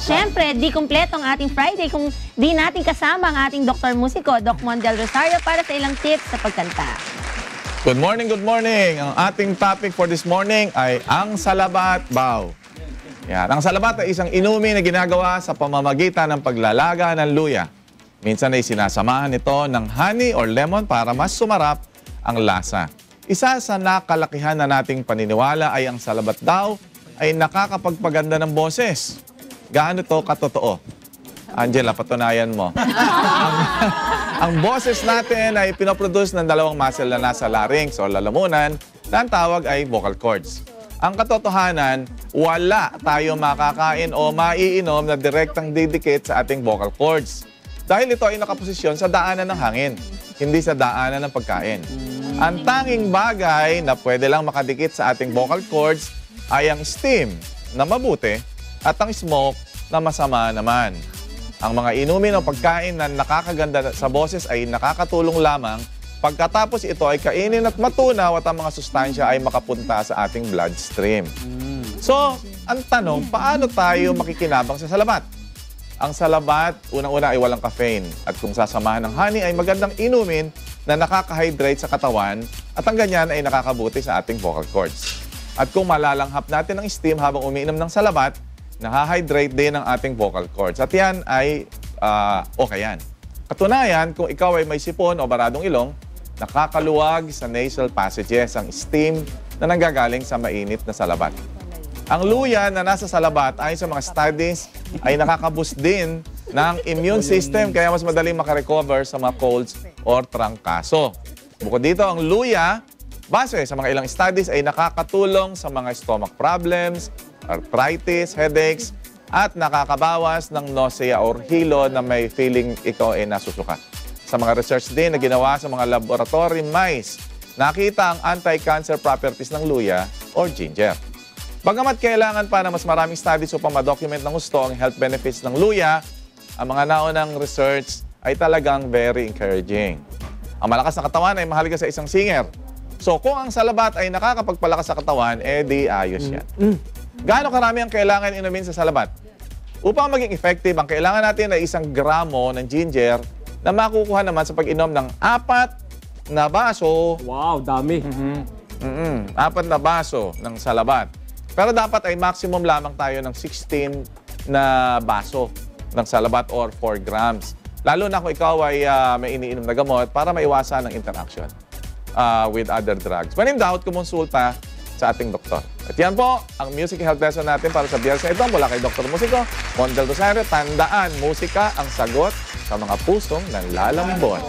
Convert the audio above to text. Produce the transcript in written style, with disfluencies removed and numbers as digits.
syempre, di kumpleto ang ating Friday kung di natin kasama ang ating Dr. Musiko, Doc Mondel Rosario, para sa ilang tips sa pagkanta. Good morning, good morning. Ang ating topic for this morning ay ang salabat baw. Yan. Ang salabat ay isang inumin na ginagawa sa pamamagitan ng paglalaga ng luya. Minsan ay sinasamahan ito ng honey or lemon para mas sumarap ang lasa. Isa sa nakalakihan na nating paniniwala ay ang salabat daw ay nakakapagpaganda ng boses. Gaano to katotoo? Angela, patunayan mo. Ang boses natin ay pinoproduce ng dalawang muscle na nasa larynx o lalamunan na ang tawag ay vocal cords. Ang katotohanan, wala tayo makakain o maiinom na direktang didikit sa ating vocal cords. Dahil ito ay nakaposisyon sa daanan ng hangin, hindi sa daanan ng pagkain. Ang tanging bagay na pwede lang makadikit sa ating vocal cords ay ang steam na mabuti at ang smoke na masama naman. Ang mga inumin o pagkain na nakakaganda sa boses ay nakakatulong lamang pagkatapos ito ay kainin at matunaw at ang mga sustansya ay makapunta sa ating bloodstream. So, ang tanong, paano tayo makikinabang sa salabat? Ang salabat, unang-una ay walang caffeine. At kung sasamahan ng honey ay magandang inumin na nakaka-hydrate sa katawan at ang ganyan ay nakakabuti sa ating vocal cords. At kung malalanghap natin ng steam habang umiinom ng salabat, nahahydrate din ang ating vocal cords. At yan ay okay yan. Katunayan, kung ikaw ay may sipon o baradong ilong, nakakaluwag sa nasal passages ang steam na nanggagaling sa mainit na salabat. Ang luya na nasa salabat ayon sa mga studies ay nakakaboost din ng immune system kaya mas madaling makarecover sa mga colds or trangkaso. Bukod dito, ang luya, base sa mga ilang studies, ay nakakatulong sa mga stomach problems, arthritis, headaches, at nakakabawas ng nausea or hilo na may feeling ikaw ay nasusuka. Sa mga research din na ginawa sa mga laboratory mice, nakita ang anti-cancer properties ng luya or ginger. Bagamat kailangan pa na mas maraming studies upang ma-document ng gusto ang health benefits ng luya, ang mga naunang research ay talagang very encouraging. Ang malakas na katawan ay mahalaga sa isang singer. So kung ang salabat ay nakakapagpalakas sa katawan, di ayos yan. Gaano karami ang kailangan inumin sa salabat? Upang maging effective, ang kailangan natin ay 1 gramo ng ginger na makukuha naman sa pag-inom ng 4 na baso. Wow, dami. 4 na baso ng salabat. Pero dapat ay maximum lamang tayo ng 16 na baso ng salabat or 4 grams. Lalo na kung ikaw ay may iniinom na gamot para maiwasan ang interaction with other drugs. When in doubt, kumonsulta sa ating doktor. At yan po, ang music health lesson natin para sa biyernes na ito mula kay Dr. Musiko, Mondel Rosario. Tandaan, musika ang sagot sa mga pusong nanlalambot.